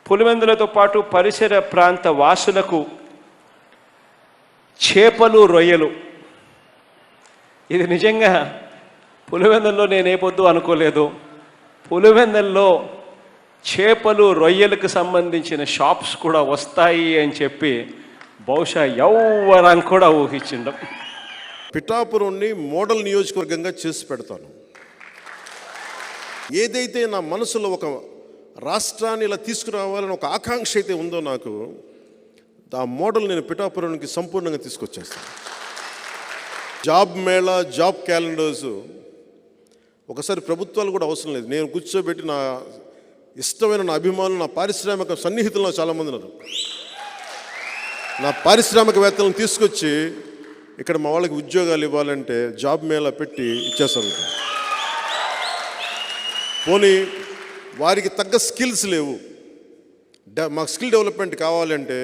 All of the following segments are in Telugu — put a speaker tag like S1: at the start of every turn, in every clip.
S1: పులివెందులతో పాటు పరిసర ప్రాంత వాసులకు చేపలు రొయ్యలు, ఇది నిజంగా పులివెందుల్లో నేనే పొద్దు అనుకోలేదు. పులివెందుల్లో చేపలు రొయ్యలకు సంబంధించిన షాప్స్ కూడా వస్తాయి అని చెప్పి బహుశా ఎవ్వరం కూడా ఊహించిండం.
S2: పిఠాపురంని మోడల్ నియోజకవర్గంగా చేసి పెడతాను. ఏదైతే నా మనసులో ఒక రాష్ట్రాన్ని ఇలా తీసుకురావాలని ఒక ఆకాంక్ష అయితే ఉందో నాకు, ఆ మోడల్ నేను పిఠాపురానికి సంపూర్ణంగా తీసుకొచ్చేస్తాను. జాబ్ మేళా, జాబ్ క్యాలెండర్స్ ఒకసారి ప్రభుత్వాలు కూడా అవసరం లేదు. నేను కూర్చోబెట్టి నా ఇష్టమైన నా అభిమానులు, నా పారిశ్రామిక సన్నిహితులు చాలామంది ఉన్నారు. నా పారిశ్రామికవేత్తలను తీసుకొచ్చి ఇక్కడ మా వాళ్ళకి ఉద్యోగాలు ఇవ్వాలంటే జాబ్ మేళా పెట్టి ఇచ్చేస్తారు. పోనీ వారికి తగ్గ స్కిల్స్ లేవు, మాకు స్కిల్ డెవలప్మెంట్ కావాలంటే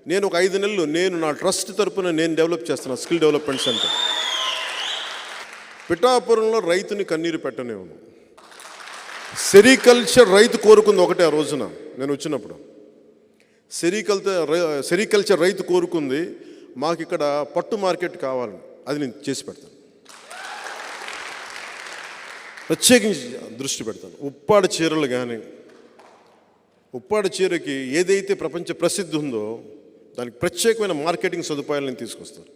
S2: నేను ఒక 5 నెలలు నేను నా ట్రస్ట్ తరపున నేను డెవలప్ చేస్తున్నాను స్కిల్ డెవలప్మెంట్ సెంటర్. పిఠాపురంలో రైతుని కన్నీరు పెట్టనేవును. సెరికల్చర్ రైతు కోరుకుంది ఒకటే. ఆ రోజున నేను వచ్చినప్పుడు సెరికల్చర్ రైతు కోరుకుంది మాకు ఇక్కడ పట్టు మార్కెట్ కావాలని. అది నేను చేసి పెడతాను, ప్రత్యేకించి దృష్టి పెడతాను. ఉప్పాడ చీరలు కానీ, ఉప్పాడ చీరకి ఏదైతే ప్రపంచ ప్రసిద్ధి ఉందో దానికి ప్రత్యేకమైన మార్కెటింగ్ సదుపాయాలను తీసుకొస్తారు.